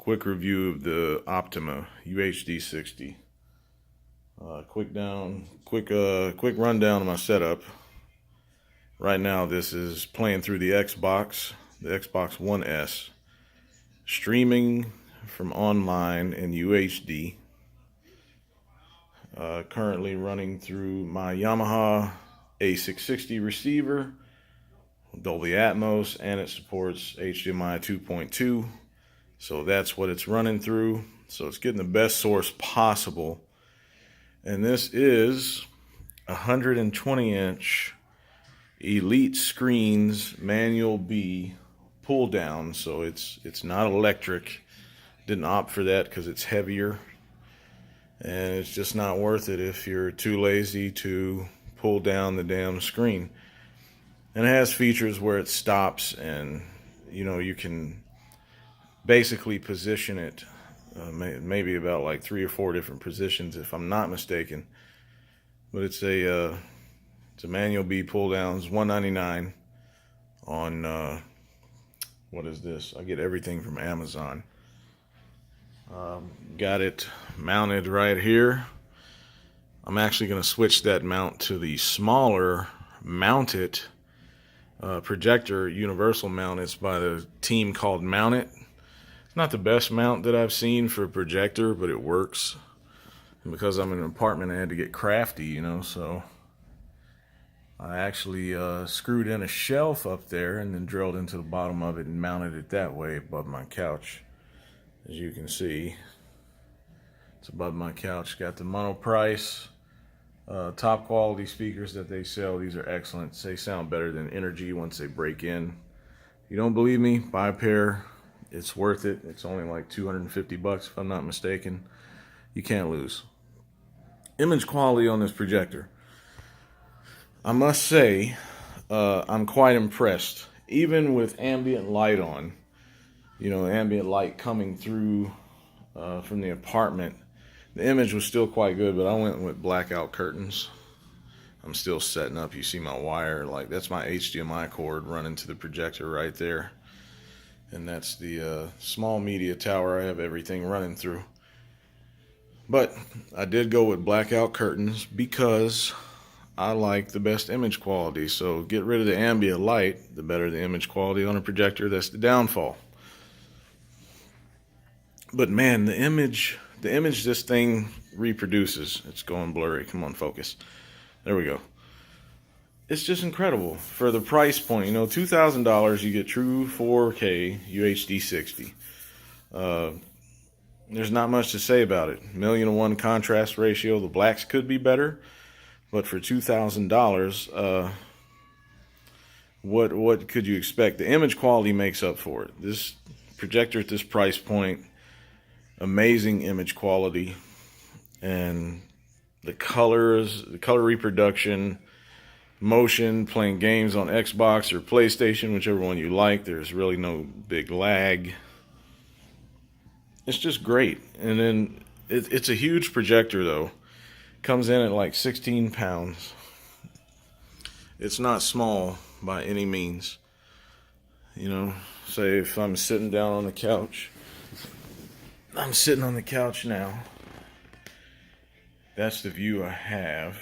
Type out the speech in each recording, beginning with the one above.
quick review of the Optoma UHD60. Quick rundown of my setup. Right now, this is playing through the Xbox One S, streaming from online in UHD. Currently running through my Yamaha A660 receiver, Dolby Atmos, and it supports HDMI 2.2. So that's what it's running through. So it's getting the best source possible. And this is 120-inch Elite Screens Manual B pull down. So it's not electric. Didn't opt for that because it's heavier. And it's just not worth it if you're too lazy to pull down the damn screen. And it has features where it stops, and you can basically position it maybe about like 3 or 4 different positions if I'm not mistaken. But it's a manual B pull down. It's $199 on what is this? I get everything from Amazon. Got it mounted right here. I'm actually going to switch that mount to the smaller mounted projector universal mount. It's by the team called Mount It. It's not the best mount that I've seen for a projector, but it works. And because I'm in an apartment, I had to get crafty, so I actually screwed in a shelf up there and then drilled into the bottom of it and mounted it that way above my couch. As you can see, it's above my couch. Got the monoprice top quality speakers that they sell. These are excellent. They sound better than Energy once they break in. If you don't believe me, buy a pair. It's worth it. It's only like $250 if I'm not mistaken. You can't lose. Image quality on this projector, I must say, I'm quite impressed. Even with ambient light on, ambient light coming through from the apartment, the image was still quite good, but I went with blackout curtains. I'm still setting up. You see my wire, that's my HDMI cord running to the projector right there. And that's the small media tower I have everything running through. But I did go with blackout curtains because I like the best image quality. So get rid of the ambient light, the better the image quality on a projector. That's the downfall. But man, the image this thing reproduces. It's going blurry. Come on, focus. There we go. It's just incredible for the price point. $2,000, you get true 4K UHD60. There's not much to say about it. 1,000:1 contrast ratio. The blacks could be better, but for $2,000, what could you expect? The image quality makes up for it. This projector at this price point, amazing image quality, and the colors, the color reproduction, motion, playing games on Xbox or PlayStation, whichever one you like. There's really no big lag. It's just great. And then it's a huge projector though. Comes in at like 16 pounds. It's not small by any means. Say if I'm sitting down on the couch. I'm sitting on the couch now. That's the view I have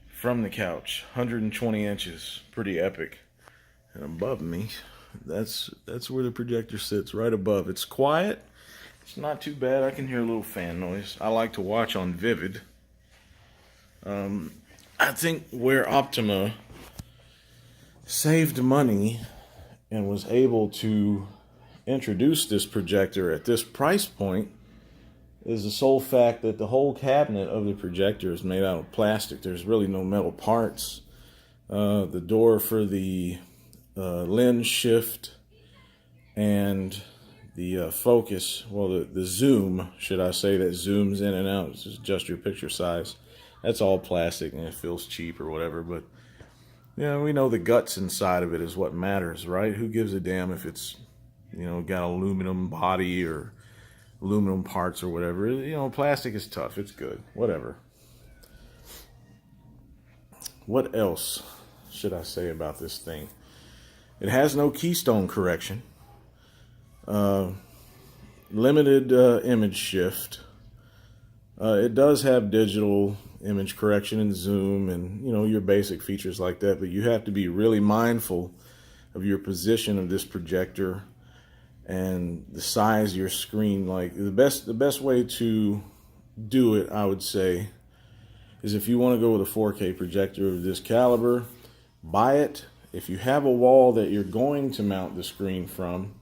from the couch. 120 inches. Pretty epic. And above me, that's where the projector sits, right above. It's quiet. It's not too bad. I can hear a little fan noise. I like to watch on Vivid. I think where Optoma saved money and was able to introduce this projector at this price point is the sole fact that the whole cabinet of the projector is made out of plastic. There's really no metal parts. The door for the lens shift and the focus, the zoom, should I say, that zooms in and out, just adjust your picture size. That's all plastic and it feels cheap or whatever, but we know the guts inside of it is what matters, right? Who gives a damn if it's got aluminum body or aluminum parts or whatever. Plastic is tough. It's good. Whatever. What else should I say about this thing? It has no keystone correction. limited image shift. It does have digital image correction and zoom and, your basic features like that, but you have to be really mindful of your position of this projector and the size of your screen. Like the best way to do it, I would say, is if you want to go with a 4K projector of this caliber, buy it. If you have a wall that you're going to mount the screen from,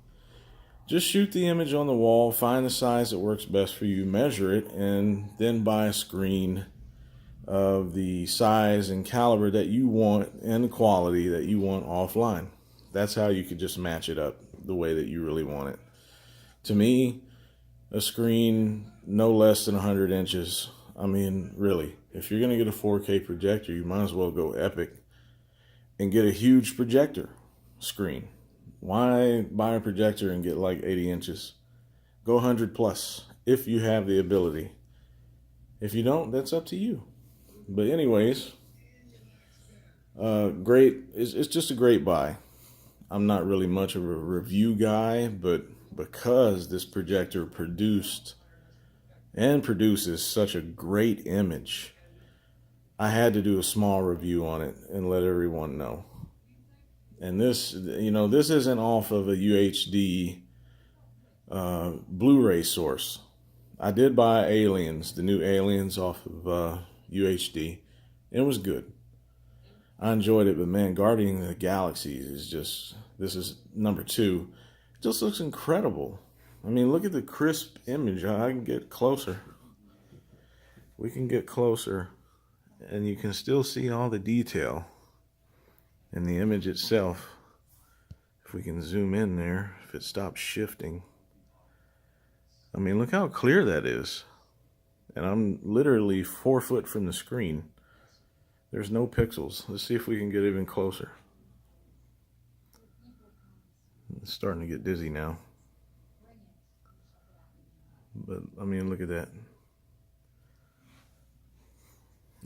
just shoot the image on the wall, find the size that works best for you, measure it, and then buy a screen of the size and caliber that you want and the quality that you want offline. That's how you could just match it up the way that you really want it. To me, a screen no less than 100 inches. I mean, really, if you're going to get a 4K projector, you might as well go epic and get a huge projector screen. Why buy a projector and get like 80 inches? Go 100 plus if you have the ability. If you don't, that's up to you. But anyways, great. It's just a great buy. I'm not really much of a review guy, but because this projector produced and produces such a great image, I had to do a small review on it and let everyone know. And this isn't off of a UHD Blu-ray source. I did buy Aliens, the new Aliens off of UHD. It was good. I enjoyed it, but man, Guardian of the Galaxy this is number 2. It just looks incredible. I mean, look at the crisp image. I can get closer. We can get closer, and you can still see all the detail in the image itself. If we can zoom in there, if it stops shifting. I mean, look how clear that is. And I'm literally 4 foot from the screen. There's no pixels. Let's see if we can get even closer. It's starting to get dizzy now. But, I mean, look at that.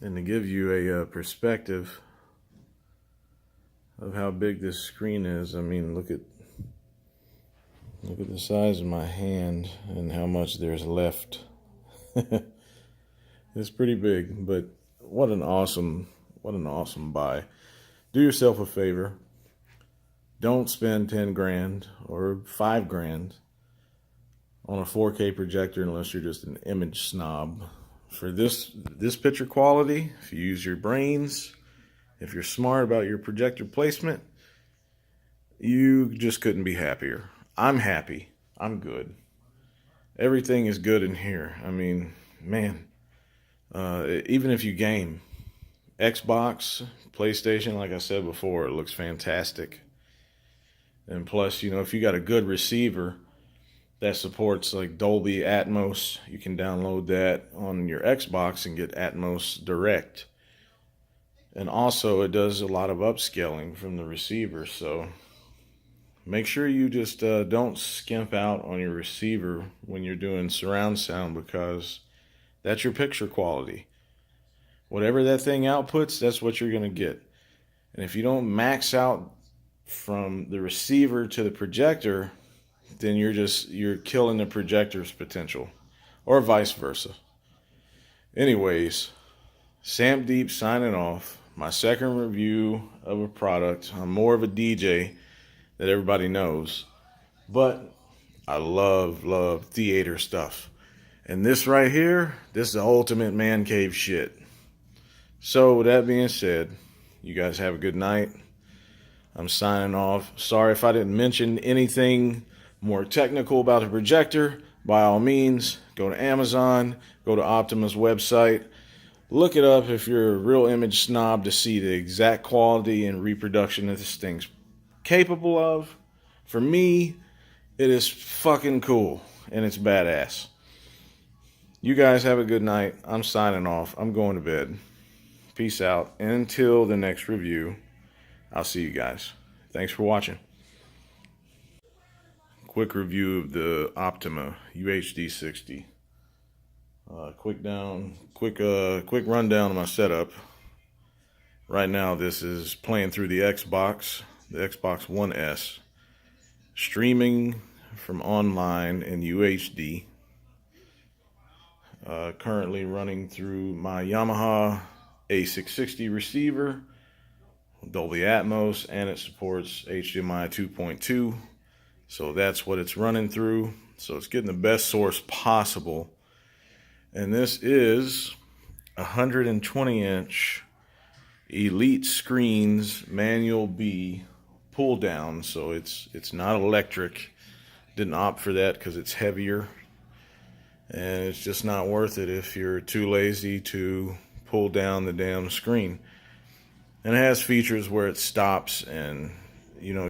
And to give you a perspective of how big this screen is, I mean, look at the size of my hand and how much there's left. It's pretty big, but what an awesome buy. Do yourself a favor. Don't spend 10 grand or 5 grand on a 4K projector unless you're just an image snob. For this picture quality, if you use your brains, if you're smart about your projector placement, you just couldn't be happier. I'm happy. I'm good. Everything is good in here. I mean, man, even if you game, Xbox, PlayStation, like I said before, it looks fantastic. And plus, if you got a good receiver that supports like Dolby Atmos, you can download that on your Xbox and get Atmos direct. And also it does a lot of upscaling from the receiver, so make sure you just don't skimp out on your receiver when you're doing surround sound, because that's your picture quality. Whatever that thing outputs, that's what you're going to get. And if you don't max out from the receiver to the projector, then you're killing the projector's potential, or vice versa. Anyways, Sam Deep signing off. My second review of a product. I'm more of a DJ that everybody knows, but I love theater stuff. And this right here, this is the ultimate man cave shit. So with that being said, you guys have a good night. I'm signing off. Sorry if I didn't mention anything more technical about the projector. By all means, go to Amazon, go to Optoma's website. Look it up if you're a real image snob to see the exact quality and reproduction that this thing's capable of. For me, it is fucking cool and it's badass. You guys have a good night. I'm signing off. I'm going to bed. Peace out. Until the next review, I'll see you guys. Thanks for watching. Quick review of the Optoma UHD60. Quick rundown of my setup. Right now, this is playing through the Xbox One S, streaming from online in UHD. Currently running through my Yamaha A660 receiver, Dolby Atmos, and it supports HDMI 2.2. So that's what it's running through. So it's getting the best source possible. And this is 120-inch Elite Screens Manual B pull down. So it's not electric. Didn't opt for that because it's heavier. And it's just not worth it if you're too lazy to pull down the damn screen. And it has features where it stops and, you know,